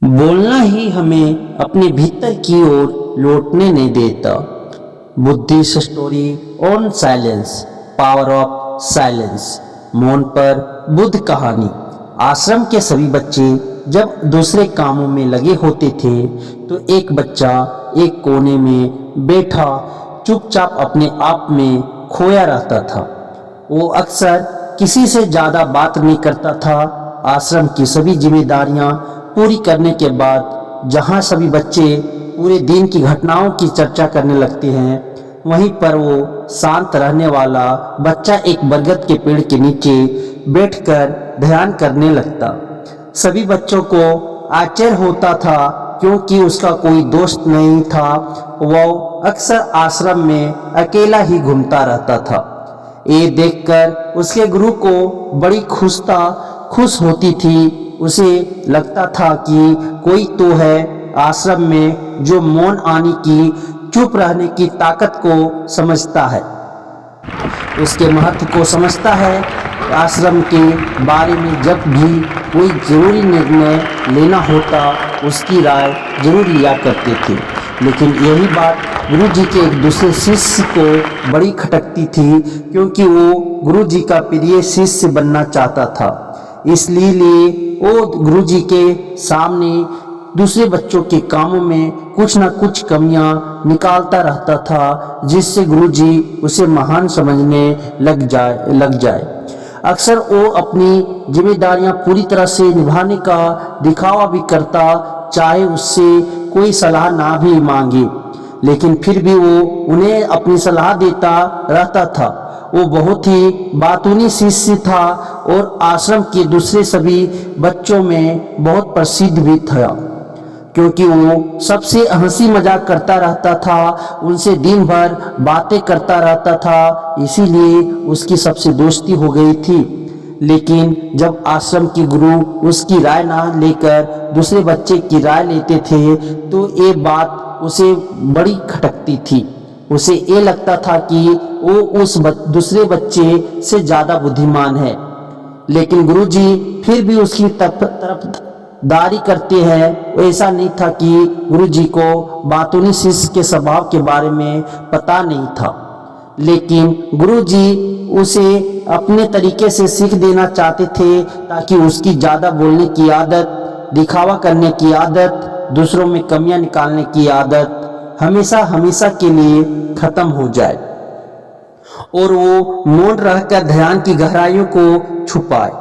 बोलना ही हमें अपने भीतर की ओर लौटने नहीं देता। Buddhist story on silence, power of silence. मौन पर बुद्ध कहानी। आश्रम के सभी बच्चे जब दूसरे कामों में लगे होते थे तो एक बच्चा एक कोने में बैठा चुपचाप अपने आप में खोया रहता था। वो अक्सर किसी से ज़्यादा बात नहीं करता था। आश्रम की सभी जिम्मेदारियां पूरी करने के बाद जहां सभी बच्चे पूरे दिन की घटनाओं की चर्चा करने लगते हैं, वहीं पर वो शांत रहने वाला बच्चा एक बरगद के पेड़ के नीचे बैठकर ध्यान करने लगता। सभी बच्चों को आश्चर्य होता था क्योंकि उसका कोई दोस्त नहीं था। वह अक्सर आश्रम में अकेला ही घूमता रहता था। ये देखकर उसके गुरु को बड़ी खुश होती थी। उसे लगता था कि कोई तो है आश्रम में जो मौन आने की, चुप रहने की ताकत को समझता है, उसके महत्व को समझता है। आश्रम के बारे में जब भी कोई जरूरी निर्णय लेना होता उसकी राय जरूर लिया करते थे। लेकिन यही बात गुरु जी के एक दूसरे शिष्य को बड़ी खटकती थी क्योंकि वो गुरु जी का प्रिय शिष्य बनना चाहता था। इसलिए वो गुरु जी के सामने दूसरे बच्चों के कामों में कुछ न कुछ कमियां निकालता रहता था, जिससे गुरु जी उसे महान समझने लग जाए। अक्सर वो अपनी जिम्मेदारियां पूरी तरह से निभाने का दिखावा भी करता, चाहे उससे कोई सलाह ना भी मांगे, लेकिन फिर भी वो उन्हें अपनी सलाह देता रहता था। वो बहुत ही बातूनी शिष्य था और आश्रम के दूसरे सभी बच्चों में बहुत प्रसिद्ध भी था क्योंकि वो सबसे हंसी मजाक करता रहता था, उनसे दिन भर बातें करता रहता था। इसीलिए उसकी सबसे दोस्ती हो गई थी। लेकिन जब आश्रम के गुरु उसकी राय ना लेकर दूसरे बच्चे की राय लेते थे तो ये बात उसे बड़ी खटकती थी। उसे ये लगता था कि वो उस दूसरे बच्चे से ज़्यादा बुद्धिमान है, लेकिन गुरुजी फिर भी उसकी तरफदारी करते हैं। ऐसा नहीं था कि गुरुजी को बातूनी शिष्य के स्वभाव के बारे में पता नहीं था, लेकिन गुरुजी उसे अपने तरीके से सीख देना चाहते थे ताकि उसकी ज़्यादा बोलने की आदत, दिखावा करने की आदत, दूसरों में कमियां निकालने की आदत हमेशा के लिए खत्म हो जाए और वो मौन रहकर ध्यान की गहराइयों को छुपाए।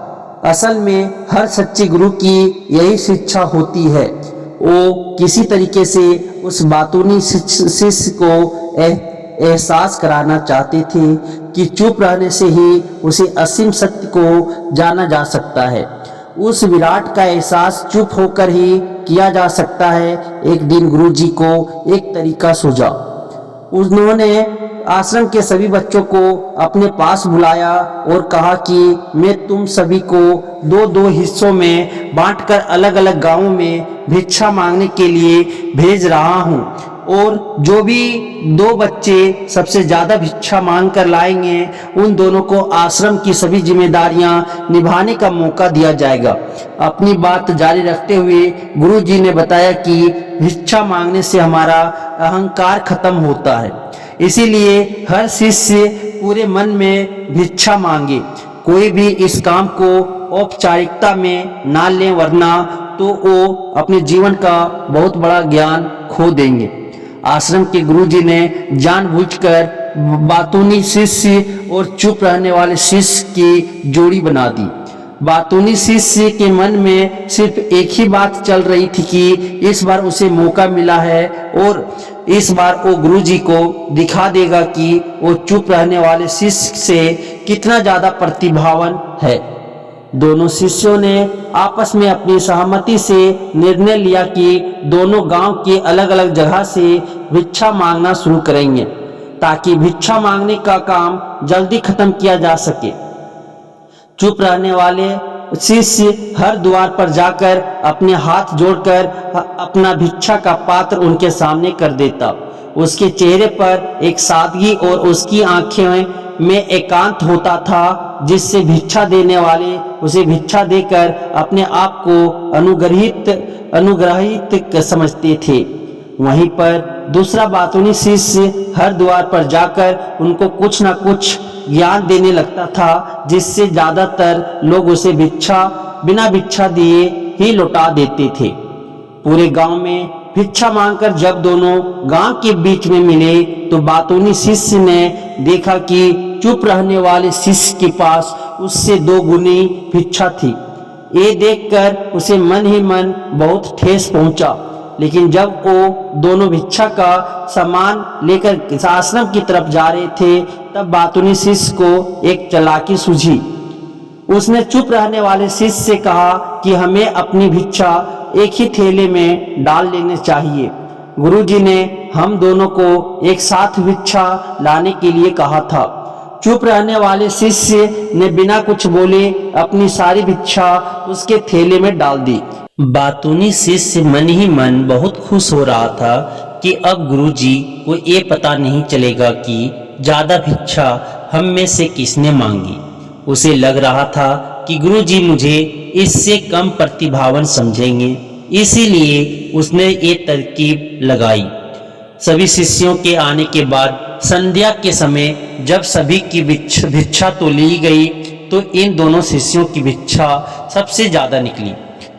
असल में हर सच्चे गुरु की यही शिक्षा होती है। वो किसी तरीके से उस बातूनी शिष्य को एहसास कराना चाहते थे कि चुप रहने से ही उसे असीम सत्य को जाना जा सकता है। उस विराट का एहसास चुप होकर ही किया जा सकता है। एक दिन गुरुजी को एक तरीका सूझा। उन्होंने आश्रम के सभी बच्चों को अपने पास बुलाया और कहा कि मैं तुम सभी को दो दो हिस्सों में बांटकर अलग अलग गांवों में भिक्षा मांगने के लिए भेज रहा हूं, और जो भी दो बच्चे सबसे ज्यादा भिक्षा मांग कर लाएंगे उन दोनों को आश्रम की सभी जिम्मेदारियां निभाने का मौका दिया जाएगा। अपनी बात जारी रखते हुए गुरुजी ने बताया कि भिक्षा मांगने से हमारा अहंकार खत्म होता है, इसीलिए हर शिष्य पूरे मन में भिक्षा मांगे। कोई भी इस काम को औपचारिकता में ना ले, वरना तो वो अपने जीवन का बहुत बड़ा ज्ञान खो देंगे। आश्रम के गुरुजी ने जानबूझकर बातूनी शिष्य और चुप रहने वाले शिष्य की जोड़ी बना दी। बातूनी शिष्य के मन में सिर्फ एक ही बात चल रही थी कि इस बार उसे मौका मिला है और इस बार वो गुरुजी को दिखा देगा कि वो चुप रहने वाले शिष्य से कितना ज्यादा प्रतिभावान है। दोनों शिष्यों ने आपस में अपनी सहमति से निर्णय लिया कि दोनों गांव के अलग अलग जगह से भिक्षा मांगना शुरू करेंगे ताकि भिक्षा मांगने का काम जल्दी खत्म किया जा सके। चुप रहने वाले शिष्य हर द्वार पर जाकर अपने हाथ जोड़कर अपना भिक्षा का पात्र उनके सामने कर देता। उसके चेहरे पर एक सादगी और उसकी आंखें में एकांत होता था, जिससे भिक्षा देने वाले उसे भिक्षा देकर अपने आप को अनुग्रहित समझते थे। वहीं पर दूसरा बातूनी शिष्य हर द्वार पर जाकर उनको कुछ न कुछ ज्ञान देने लगता था, जिससे ज्यादातर लोग उसे बिना भिक्षा दिए ही लौटा देते थे। पूरे गांव में भिक्षा मांगकर जब दोनों गांव के बीच में मिले तो बातूनी शिष्य ने देखा कि चुप रहने वाले शिष्य के पास उससे 2 गुनी भिक्षा थी। ये देखकर उसे मन ही मन बहुत ठेस पहुंचा। लेकिन जब वो दोनों भिक्षा का सामान लेकर आश्रम की तरफ जा रहे थे, तब बातूनी शिष्य को एक चालाकी सूझी। उसने चुप रहने वाले शिष्य से कहा कि हमें अपनी भिक्षा एक ही थैले में डाल लेने चाहिए। गुरुजी ने हम दोनों को एक साथ भिक्षा लाने के लिए कहा था। चुप रहने वाले शिष्य ने बिना कुछ बोले अपनी सारी भिक्षा उसके थैले में डाल दी। बातूनी शिष्य मन ही मन बहुत खुश हो रहा था कि अब गुरुजी को ये पता नहीं चलेगा कि ज्यादा भिक्षा हम में से किसने मांगी। उसे लग रहा था कि गुरुजी मुझे इससे कम प्रतिभावान समझेंगे, इसीलिए उसने ये तरकीब लगाई। सभी शिष्यों के आने के बाद संध्या के समय जब सभी की भिक्षा तो ली गई, तो इन दोनों शिष्यों की भिक्षा सबसे ज्यादा निकली।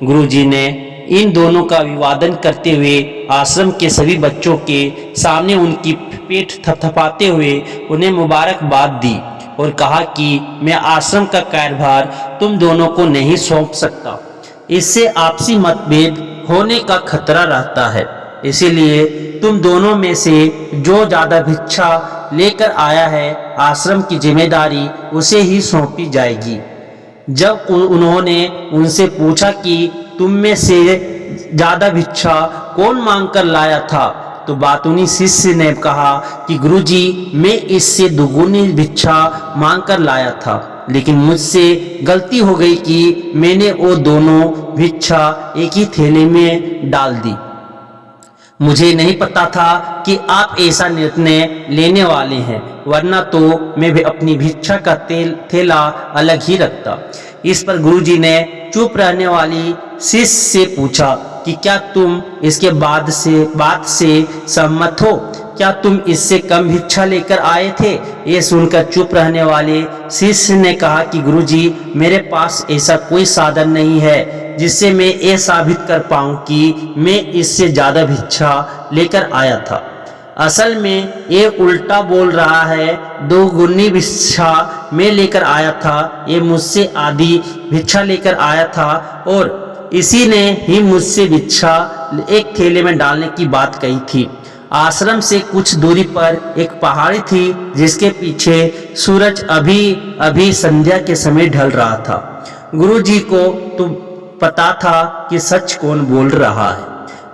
गुरुजी ने इन दोनों का अभिवादन करते हुए आश्रम के सभी बच्चों के सामने उनकी पीठ थपथपाते हुए उन्हें मुबारकबाद दी और कहा कि मैं आश्रम का कार्यभार तुम दोनों को नहीं सौंप सकता। इससे आपसी मतभेद होने का खतरा रहता है, इसीलिए तुम दोनों में से जो ज्यादा भिक्षा लेकर आया है, आश्रम की जिम्मेदारी उसे ही सौंपी जाएगी। जब उन्होंने उनसे पूछा कि तुम में से ज्यादा भिक्षा कौन मांग कर लाया था, तो बातूनी शिष्य ने कहा कि गुरुजी मैं इससे 2 गुनी भिक्षा मांग कर लाया था, लेकिन मुझसे गलती हो गई कि मैंने वो दोनों भिक्षा एक ही थैले में डाल दी। मुझे नहीं पता था कि आप ऐसा निर्णय लेने वाले हैं, वरना तो मैं भी अपनी भिक्षा का थैला अलग ही रखता। इस पर गुरुजी ने चुप रहने वाली शिष्य से पूछा कि क्या तुम इसके बात से सहमत हो? क्या तुम इससे कम भिक्षा लेकर आए थे? ये सुनकर चुप रहने वाले शिष्य ने कहा कि गुरुजी मेरे पास ऐसा कोई साधन नहीं है जिससे मैं ये साबित कर पाऊं कि मैं इससे ज्यादा भिक्षा लेकर आया था। असल में ये उल्टा बोल रहा है, 2 गुनी भिक्षा मैं लेकर आया था, ये मुझसे आधी भिक्षा लेकर आया था और इसी ने ही मुझसे भिक्षा एक थैले में डालने की बात कही थी। आश्रम से कुछ दूरी पर एक पहाड़ी थी जिसके पीछे सूरज अभी अभी संध्या के समय ढल रहा था। गुरुजी को तो पता था कि सच कौन बोल रहा है,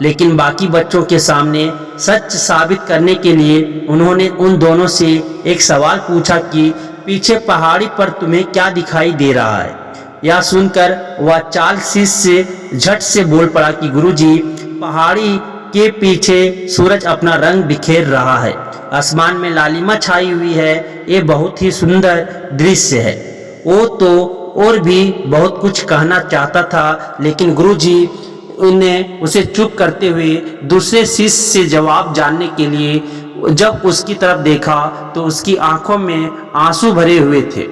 लेकिन बाकी बच्चों के सामने सच साबित करने के लिए उन्होंने उन दोनों से एक सवाल पूछा कि पीछे पहाड़ी पर तुम्हें क्या दिखाई दे रहा है। यह सुनकर वह चाल शिष्य झट से बोल पड़ा कि गुरुजी पहाड़ी के पीछे सूरज अपना रंग बिखेर रहा है, आसमान में लालिमा छाई हुई है, ये बहुत ही सुंदर दृश्य है। वो तो और भी बहुत कुछ कहना चाहता था, लेकिन गुरुजी ने उसे चुप करते हुए दूसरे शिष्य से जवाब जानने के लिए जब उसकी तरफ देखा तो उसकी आंखों में आंसू भरे हुए थे।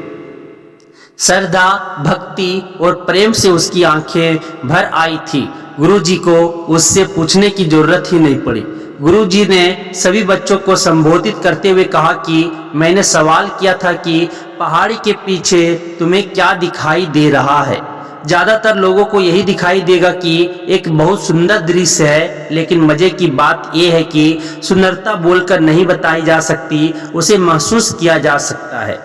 श्रद्धा, भक्ति और प्रेम से उसकी आंखें भर आई थी। गुरुजी को उससे पूछने की जरूरत ही नहीं पड़ी। गुरुजी ने सभी बच्चों को संबोधित करते हुए कहा कि मैंने सवाल किया था कि पहाड़ी के पीछे तुम्हें क्या दिखाई दे रहा है। ज्यादातर लोगों को यही दिखाई देगा कि एक बहुत सुंदर दृश्य है, लेकिन मजे की बात यह है कि सुंदरता बोलकर नहीं बताई जा सकती, उसे महसूस किया जा सकता है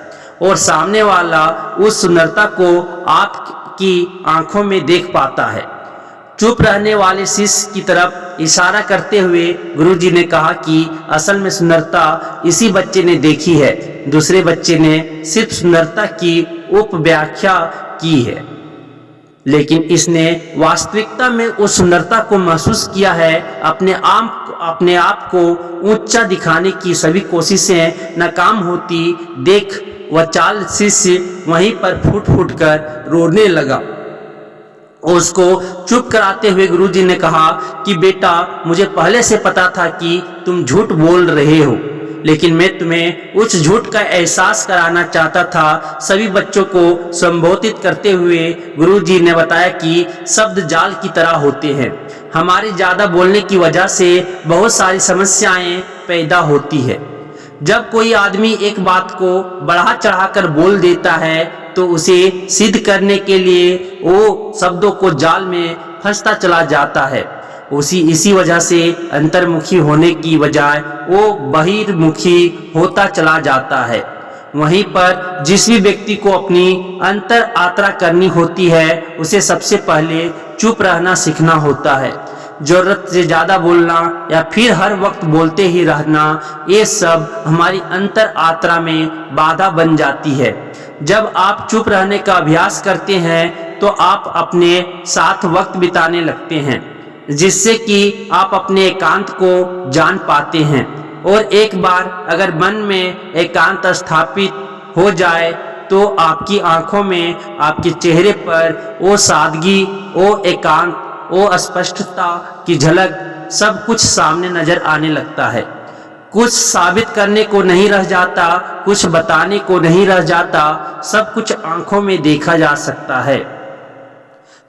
और सामने वाला उस सुंदरता को आपकी आंखों में देख पाता है। चुप रहने वाले शिष्य की तरफ इशारा करते हुए गुरुजी ने कहा कि असल में सुंदरता इसी बच्चे ने देखी है, दूसरे बच्चे ने सिर्फ सुंदरता की उपव्याख्या की है। लेकिन इसने वास्तविकता में उस सुंदरता को महसूस किया है। अपने आप को ऊंचा दिखाने की सभी कोशिशें नाकाम होती देख वह चाल शिष्य वहीं पर फूट फूट कर रोने लगा। उसको चुप कराते हुए गुरुजी ने कहा कि बेटा, मुझे पहले से पता था कि तुम झूठ बोल रहे हो, लेकिन मैं तुम्हें उस झूठ का एहसास कराना चाहता था। सभी बच्चों को संबोधित करते हुए गुरुजी ने बताया कि शब्द जाल की तरह होते हैं। हमारे ज़्यादा बोलने की वजह से बहुत सारी समस्याएं पैदा होती है। जब कोई आदमी एक बात को बढ़ा चढ़ाकर बोल देता है तो उसे सिद्ध करने के लिए वो शब्दों को जाल में फंसता चला जाता है। इसी वजह से अंतर्मुखी होने की बजाय वो बहिर्मुखी होता चला जाता है। वहीं पर जिस भी व्यक्ति को अपनी अंतर यात्रा करनी होती है उसे सबसे पहले चुप रहना सीखना होता है। जरूरत से ज़्यादा बोलना या फिर हर वक्त बोलते ही रहना, ये सब हमारी अंतर यात्रा में बाधा बन जाती है। जब आप चुप रहने का अभ्यास करते हैं तो आप अपने साथ वक्त बिताने लगते हैं, जिससे कि आप अपने एकांत को जान पाते हैं। और एक बार अगर मन में एकांत स्थापित हो जाए तो आपकी आंखों में, आपके चेहरे पर वो सादगी, वो एकांत, वो स्पष्टता की झलक, सब कुछ सामने नजर आने लगता है। कुछ साबित करने को नहीं रह जाता, कुछ बताने को नहीं रह जाता, सब कुछ आंखों में देखा जा सकता है।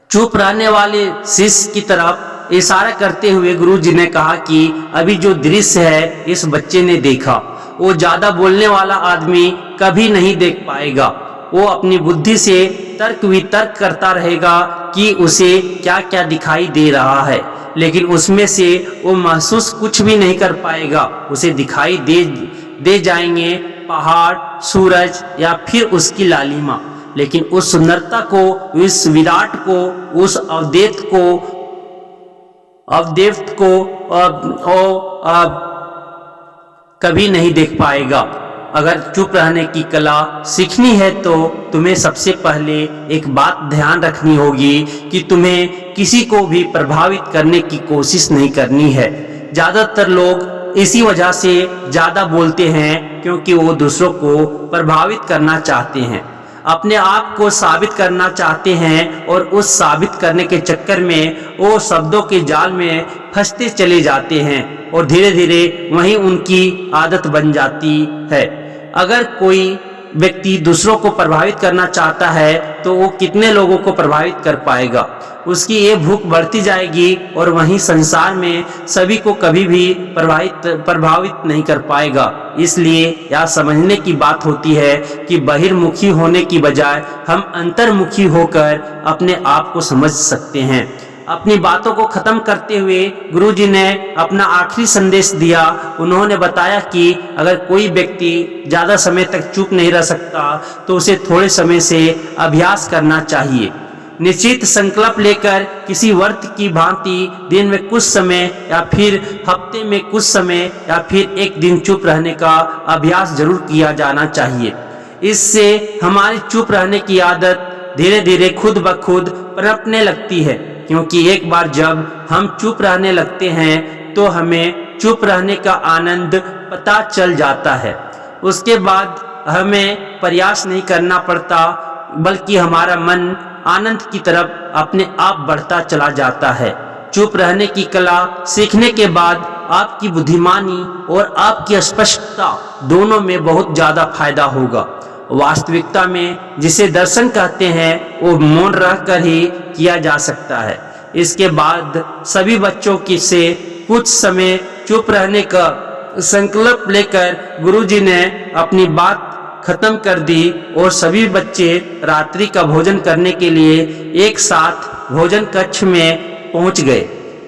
चुप रहने वाले शिष्य की तरफ इशारा करते हुए गुरुजी ने कहा कि अभी जो दृश्य है इस बच्चे ने देखा, वो ज्यादा बोलने वाला आदमी कभी नहीं देख पाएगा। वो अपनी बुद्धि से तर्क वितर्क करता रहेगा कि उसे क्या क्या दिखाई दे रहा है, लेकिन उसमें से वो महसूस कुछ भी नहीं कर पाएगा। उसे दिखाई दे जाएंगे पहाड़, सूरज या फिर उसकी लालिमा, लेकिन उस सुंदरता को, उस विराट को, उस अवदेव को कभी नहीं देख पाएगा। अगर चुप रहने की कला सीखनी है तो तुम्हें सबसे पहले एक बात ध्यान रखनी होगी कि तुम्हें किसी को भी प्रभावित करने की कोशिश नहीं करनी है। ज़्यादातर लोग इसी वजह से ज़्यादा बोलते हैं क्योंकि वो दूसरों को प्रभावित करना चाहते हैं, अपने आप को साबित करना चाहते हैं, और उस साबित करने के चक्कर में वो शब्दों के जाल में फंसते चले जाते हैं और धीरे धीरे वहीं उनकी आदत बन जाती है। अगर कोई व्यक्ति दूसरों को प्रभावित करना चाहता है तो वो कितने लोगों को प्रभावित कर पाएगा। उसकी ये भूख बढ़ती जाएगी और वहीं संसार में सभी को कभी भी प्रभावित नहीं कर पाएगा। इसलिए यह समझने की बात होती है कि बहिर्मुखी होने की बजाय हम अंतर्मुखी होकर अपने आप को समझ सकते हैं। अपनी बातों को खत्म करते हुए गुरुजी ने अपना आखिरी संदेश दिया। उन्होंने बताया कि अगर कोई व्यक्ति ज़्यादा समय तक चुप नहीं रह सकता तो उसे थोड़े समय से अभ्यास करना चाहिए। निश्चित संकल्प लेकर किसी व्रत की भांति दिन में कुछ समय या फिर हफ्ते में कुछ समय या फिर एक दिन चुप रहने का अभ्यास जरूर किया जाना चाहिए। इससे हमारी चुप रहने की आदत धीरे धीरे खुद ब खुद पनपने लगती है, क्योंकि एक बार जब हम चुप रहने लगते हैं तो हमें चुप रहने का आनंद पता चल जाता है। उसके बाद हमें प्रयास नहीं करना पड़ता, बल्कि हमारा मन आनंद की तरफ अपने आप बढ़ता चला जाता है। चुप रहने की कला सीखने के बाद आपकी बुद्धिमानी और आपकी स्पष्टता दोनों में बहुत ज़्यादा फायदा होगा। वास्तविकता में जिसे दर्शन कहते हैं वो मौन रहकर ही किया जा सकता है। इसके बाद सभी बच्चों की से कुछ समय चुप रहने का संकल्प लेकर गुरुजी ने अपनी बात खत्म कर दी और सभी बच्चे रात्रि का भोजन करने के लिए एक साथ भोजन कक्ष में पहुंच गए।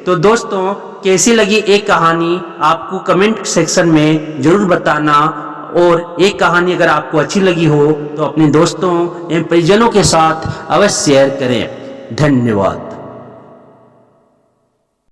तो दोस्तों, कैसी लगी ये कहानी आपको कमेंट सेक्शन में जरूर बताना, और एक कहानी अगर आपको अच्छी लगी हो तो अपने दोस्तों एवं परिजनों के साथ अवश्य शेयर करें। धन्यवाद।